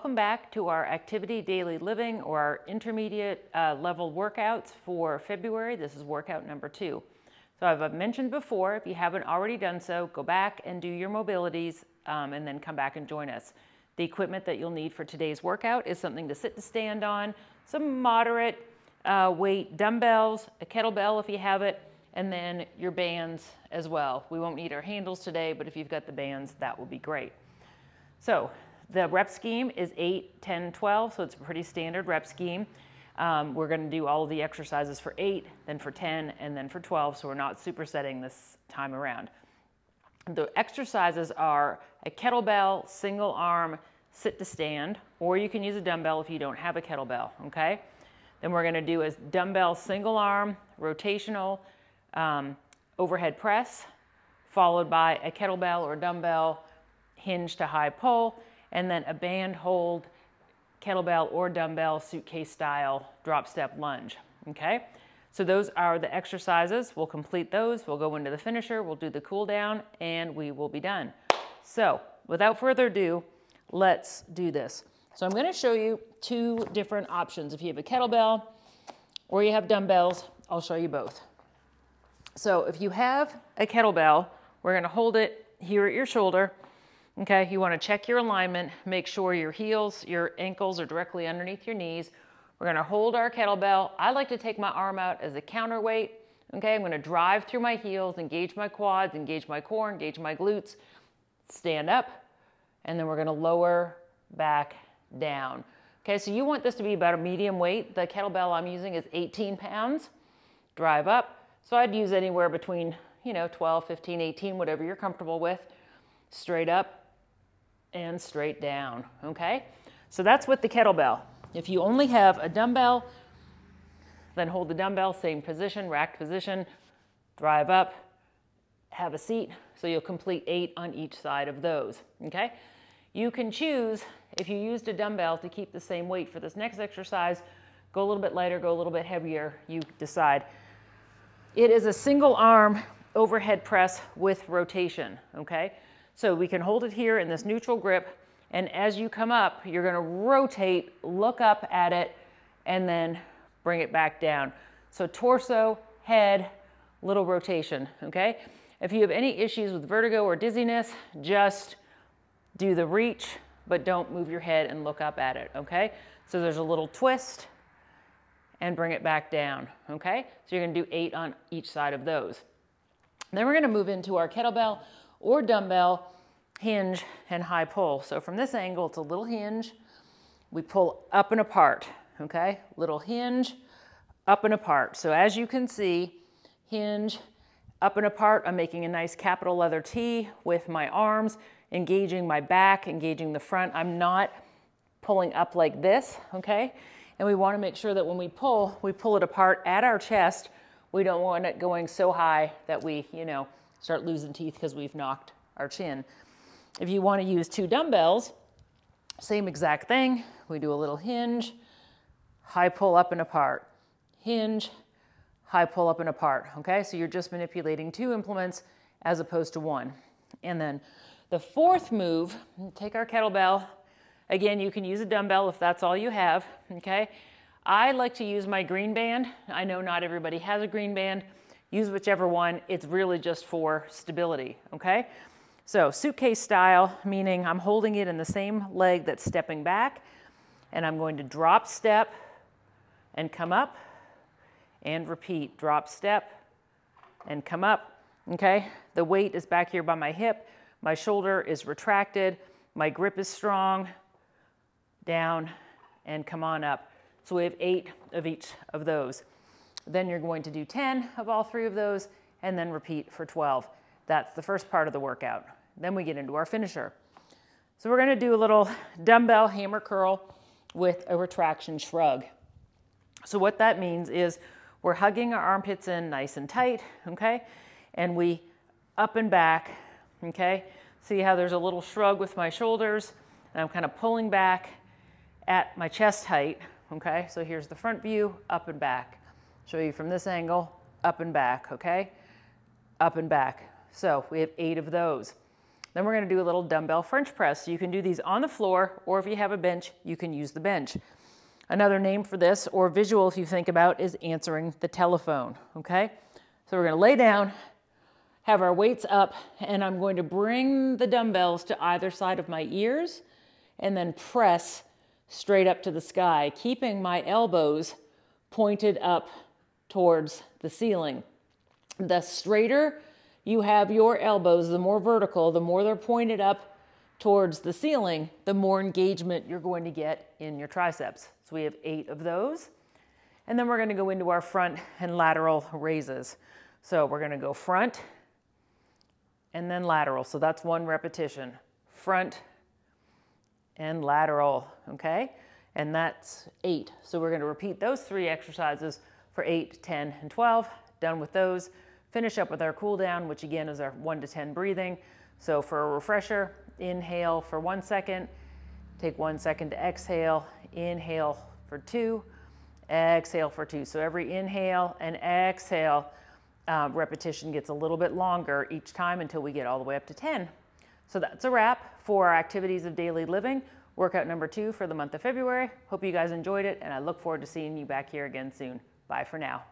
welcome back to our activity daily living or our intermediate level workouts for February. This is workout number 2. So I've mentioned before, if you haven't already done so, go back and do your mobilities and then come back and join us. The equipment that you'll need for today's workout is something to sit to stand on, some moderate weight dumbbells, a kettlebell if you have it, and then your bands as well. We won't need our handles today, but if you've got the bands, that will be great. So the rep scheme is 8, 10, 12, so it's a pretty standard rep scheme. We're going to do all of the exercises for 8, then for 10, and then for 12, so we're not supersetting this time around. The exercises are a kettlebell, single arm, sit to stand, or you can use a dumbbell if you don't have a kettlebell, okay? Then we're going to do a dumbbell, single arm, rotational, overhead press, followed by a kettlebell or dumbbell, hinge to high pull, and then a band hold, kettlebell or dumbbell, suitcase style, drop step lunge, okay? So those are the exercises. We'll complete those. We'll go into the finisher. We'll do the cool down and we will be done. So without further ado, let's do this. So I'm going to show you 2 different options. If you have a kettlebell or you have dumbbells, I'll show you both. So if you have a kettlebell, we're going to hold it here at your shoulder. Okay, you want to check your alignment, make sure your heels, your ankles are directly underneath your knees. We're going to hold our kettlebell. I like to take my arm out as a counterweight. Okay, I'm going to drive through my heels, engage my quads, engage my core, engage my glutes, stand up, and then we're going to lower back down. Okay, so you want this to be about a medium weight. The kettlebell I'm using is 18 pounds. Drive up. So I'd use anywhere between, 12, 15, 18, whatever you're comfortable with. Straight up and straight down, okay? So that's with the kettlebell. If you only have a dumbbell, then hold the dumbbell, same position, racked position, drive up, have a seat, so you'll complete 8 on each side of those, okay? You can choose, if you used a dumbbell, to keep the same weight for this next exercise, go a little bit lighter, go a little bit heavier, you decide. It is a single arm overhead press with rotation, okay? So we can hold it here in this neutral grip, and as you come up, you're going to rotate, look up at it, and then bring it back down. So torso, head, little rotation, okay? If you have any issues with vertigo or dizziness, just do the reach, but don't move your head and look up at it, okay? So there's a little twist, and bring it back down, okay? So you're going to do 8 on each side of those. Then we're going to move into our kettlebell or dumbbell, hinge, and high pull. So from this angle, it's a little hinge. We pull up and apart, okay? Little hinge, up and apart. So as you can see, hinge, up and apart. I'm making a nice capital leather T with my arms, engaging my back, engaging the front. I'm not pulling up like this, okay? And we want to make sure that when we pull it apart at our chest. We don't want it going so high that we, start losing teeth because we've knocked our chin. If you want to use 2 dumbbells, same exact thing. We do a little hinge, high pull up and apart, hinge, high pull up and apart, okay? So you're just manipulating 2 implements as opposed to 1. And then the 4th move, take our kettlebell. Again, you can use a dumbbell if that's all you have, okay? I like to use my green band. I know not everybody has a green band. Use whichever one. It's really just for stability, okay? So suitcase style, meaning I'm holding it in the same leg that's stepping back, and I'm going to drop step and come up and repeat. Drop step and come up, okay? The weight is back here by my hip. My shoulder is retracted. My grip is strong. Down and come on up. So we have 8 of each of those. Then you're going to do 10 of all 3 of those and then repeat for 12. That's the first part of the workout. Then we get into our finisher. So we're going to do a little dumbbell hammer curl with a retraction shrug. So what that means is we're hugging our armpits in nice and tight, okay? And we up and back, okay? See how there's a little shrug with my shoulders, and I'm kind of pulling back at my chest height, okay? So here's the front view, up and back. Show you from this angle, up and back, okay? Up and back. So we have 8 of those. Then we're gonna do a little dumbbell French press. So you can do these on the floor, or if you have a bench, you can use the bench. Another name for this, or visual if you think about, is answering the telephone, okay? So we're gonna lay down, have our weights up, and I'm going to bring the dumbbells to either side of my ears and then press straight up to the sky, keeping my elbows pointed up towards the ceiling. The straighter you have your elbows, the more vertical, the more they're pointed up towards the ceiling, the more engagement you're going to get in your triceps. So we have 8 of those. And then we're going to go into our front and lateral raises. So we're going to go front and then lateral. So that's 1 repetition. Front and lateral, okay? And that's 8. So we're going to repeat those 3 exercises for 8, 10, and 12. Done with those. Finish up with our cool down, which again is our 1 to 10 breathing. So for a refresher, inhale for 1 second, take 1 second to exhale, inhale for 2, exhale for 2. So every inhale and exhale repetition gets a little bit longer each time until we get all the way up to 10. So that's a wrap for our activities of daily living, workout number 2 for the month of February. Hope you guys enjoyed it, and I look forward to seeing you back here again soon. Bye for now.